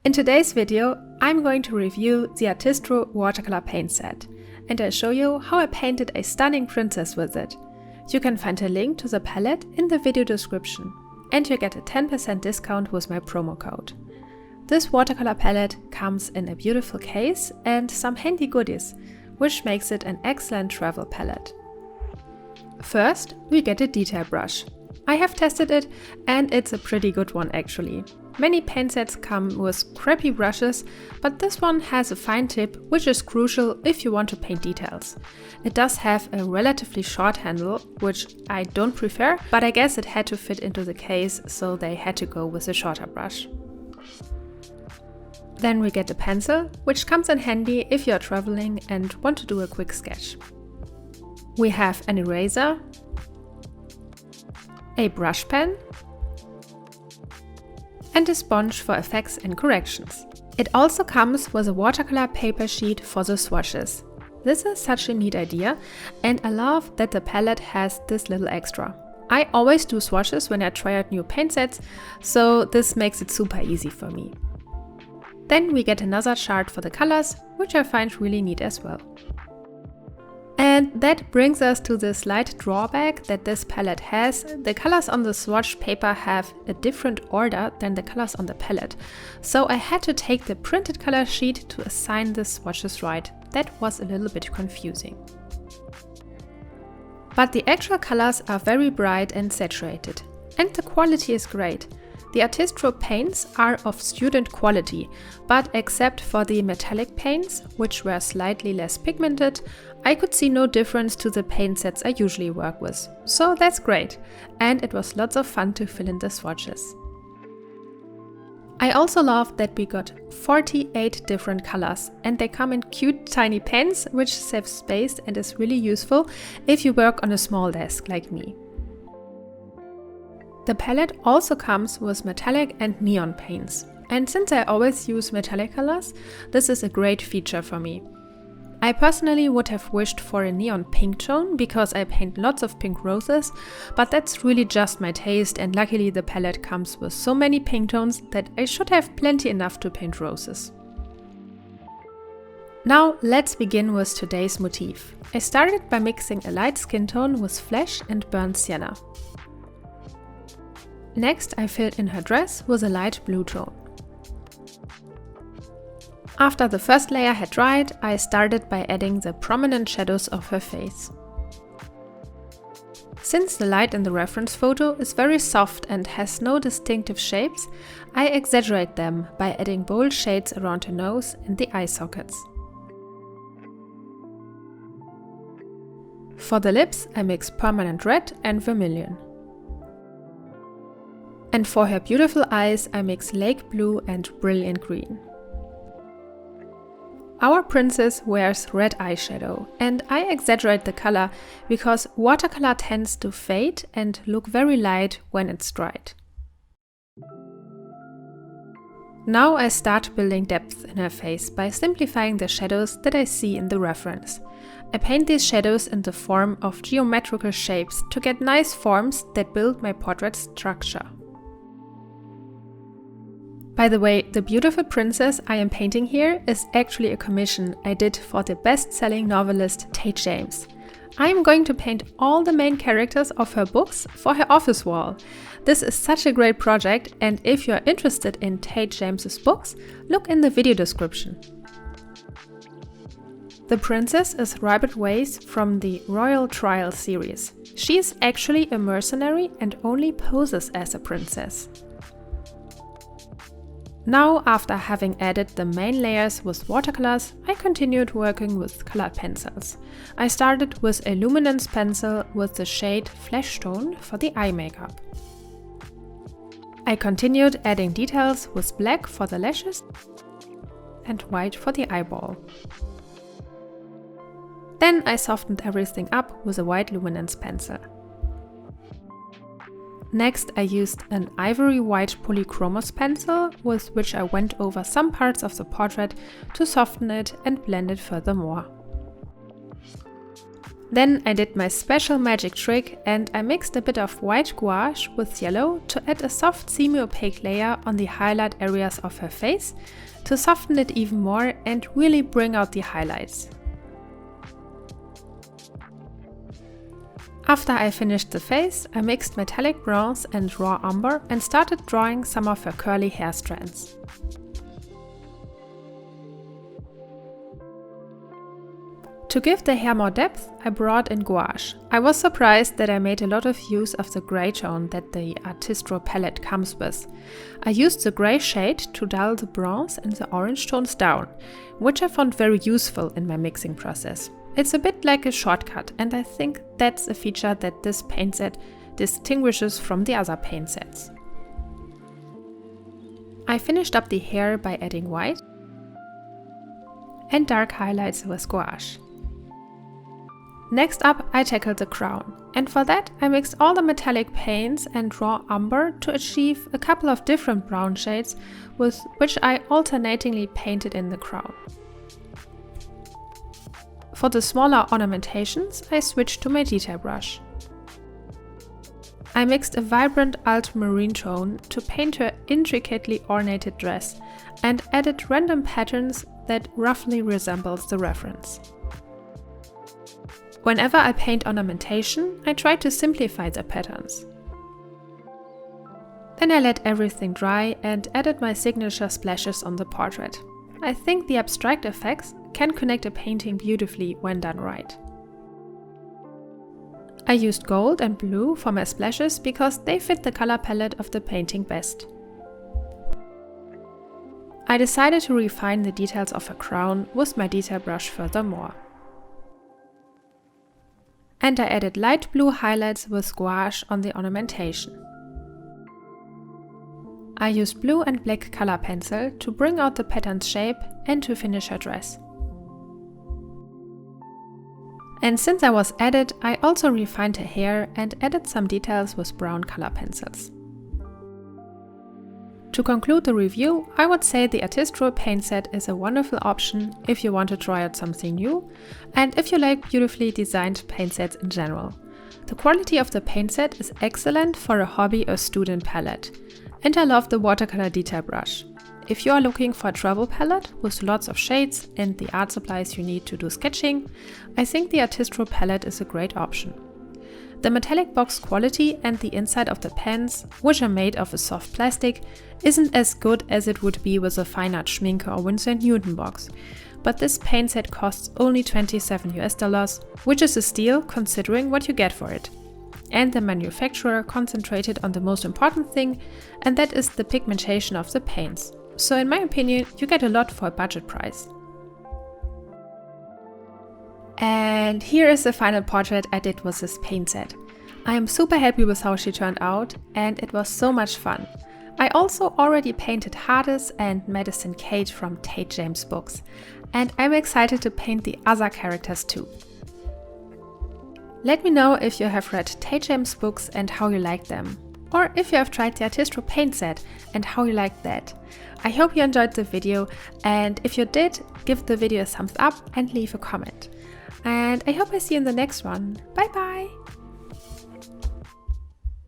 In today's video, I'm going to review the Artistro Watercolor Paint set, and I'll show you how I painted a stunning princess with it. You can find a link to the palette in the video description, and you get a 10% discount with my promo code. This watercolor palette comes in a beautiful case and some handy goodies, which makes it an excellent travel palette. First, we get a detail brush. I have tested it and it's a pretty good one actually. Many paint sets come with crappy brushes, but this one has a fine tip which is crucial if you want to paint details. It does have a relatively short handle, which I don't prefer, but I guess it had to fit into the case, so they had to go with a shorter brush. Then we get a pencil, which comes in handy if you are traveling and want to do a quick sketch. We have an eraser, a brush pen, and a sponge for effects and corrections. It also comes with a watercolor paper sheet for the swatches. This is such a neat idea, and I love that the palette has this little extra. I always do swatches when I try out new paint sets, so this makes it super easy for me. Then we get another chart for the colors, which I find really neat as well. And that brings us to the slight drawback that this palette has. The colors on the swatch paper have a different order than the colors on the palette. So I had to take the printed color sheet to assign the swatches right. That was a little bit confusing. But the actual colors are very bright and saturated. And the quality is great. The Artistro paints are of student quality, but except for the metallic paints, which were slightly less pigmented, I could see no difference to the paint sets I usually work with. So that's great, and it was lots of fun to fill in the swatches. I also love that we got 48 different colors, and they come in cute tiny pens, which saves space and is really useful if you work on a small desk like me. The palette also comes with metallic and neon paints, and since I always use metallic colors, this is a great feature for me. I personally would have wished for a neon pink tone because I paint lots of pink roses, but that's really just my taste, and luckily the palette comes with so many pink tones that I should have plenty enough to paint roses. Now let's begin with today's motif. I started by mixing a light skin tone with flesh and burnt sienna. Next, I filled in her dress with a light blue tone. After the first layer had dried, I started by adding the prominent shadows of her face. Since the light in the reference photo is very soft and has no distinctive shapes, I exaggerate them by adding bold shades around her nose and the eye sockets. For the lips, I mix permanent red and vermilion. And for her beautiful eyes, I mix lake blue and brilliant green. Our princess wears red eyeshadow, and I exaggerate the color because watercolor tends to fade and look very light when it's dried. Now I start building depth in her face by simplifying the shadows that I see in the reference. I paint these shadows in the form of geometrical shapes to get nice forms that build my portrait structure. By the way, the beautiful princess I am painting here is actually a commission I did for the best-selling novelist Tate James. I am going to paint all the main characters of her books for her office wall. This is such a great project, and if you are interested in Tate James's books, look in the video description. The princess is Rybet Waise from the Royal Trial series. She is actually a mercenary and only poses as a princess. Now, after having added the main layers with watercolors, I continued working with colored pencils. I started with a luminance pencil with the shade Flesh Tone for the eye makeup. I continued adding details with black for the lashes and white for the eyeball. Then I softened everything up with a white luminance pencil. Next, I used an ivory white polychromos pencil with which I went over some parts of the portrait to soften it and blend it furthermore. Then I did my special magic trick and I mixed a bit of white gouache with yellow to add a soft semi-opaque layer on the highlight areas of her face to soften it even more and really bring out the highlights. After I finished the face, I mixed metallic bronze and raw umber and started drawing some of her curly hair strands. To give the hair more depth, I brought in gouache. I was surprised that I made a lot of use of the grey tone that the Artistro palette comes with. I used the grey shade to dull the bronze and the orange tones down, which I found very useful in my mixing process. It's a bit like a shortcut, and I think that's a feature that this paint set distinguishes from the other paint sets. I finished up the hair by adding white and dark highlights with gouache. Next up, I tackled the crown, and for that I mixed all the metallic paints and raw umber to achieve a couple of different brown shades with which I alternatingly painted in the crown. For the smaller ornamentations, I switched to my detail brush. I mixed a vibrant ultramarine tone to paint her intricately ornated dress and added random patterns that roughly resembles the reference. Whenever I paint ornamentation, I try to simplify the patterns. Then I let everything dry and added my signature splashes on the portrait. I think the abstract effects can connect a painting beautifully when done right. I used gold and blue for my splashes because they fit the color palette of the painting best. I decided to refine the details of her crown with my detail brush furthermore. And I added light blue highlights with gouache on the ornamentation. I used blue and black color pencil to bring out the pattern's shape and to finish her dress. And since I was at it, I also refined her hair and added some details with brown color pencils. To conclude the review, I would say the Artistro paint set is a wonderful option if you want to try out something new and if you like beautifully designed paint sets in general. The quality of the paint set is excellent for a hobby or student palette. And I love the watercolor detail brush. If you are looking for a travel palette with lots of shades and the art supplies you need to do sketching, I think the Artistro palette is a great option. The metallic box quality and the inside of the pens, which are made of a soft plastic, isn't as good as it would be with a fine art Schminke or Winsor & Newton box. But this paint set costs only $27 which is a steal considering what you get for it. And the manufacturer concentrated on the most important thing, and that is the pigmentation of the paints. So in my opinion, you get a lot for a budget price. And here is the final portrait I did with this paint set. I am super happy with how she turned out and it was so much fun. I also already painted Hades and Madison Kate from Tate Jame's books, and I'm excited to paint the other characters too. Let me know if you have read Tate Jame's books and how you like them, or if you have tried the Artistro paint set and how you like that. I hope you enjoyed the video, and if you did, give the video a thumbs up and leave a comment. And I hope I see you in the next one. Bye bye!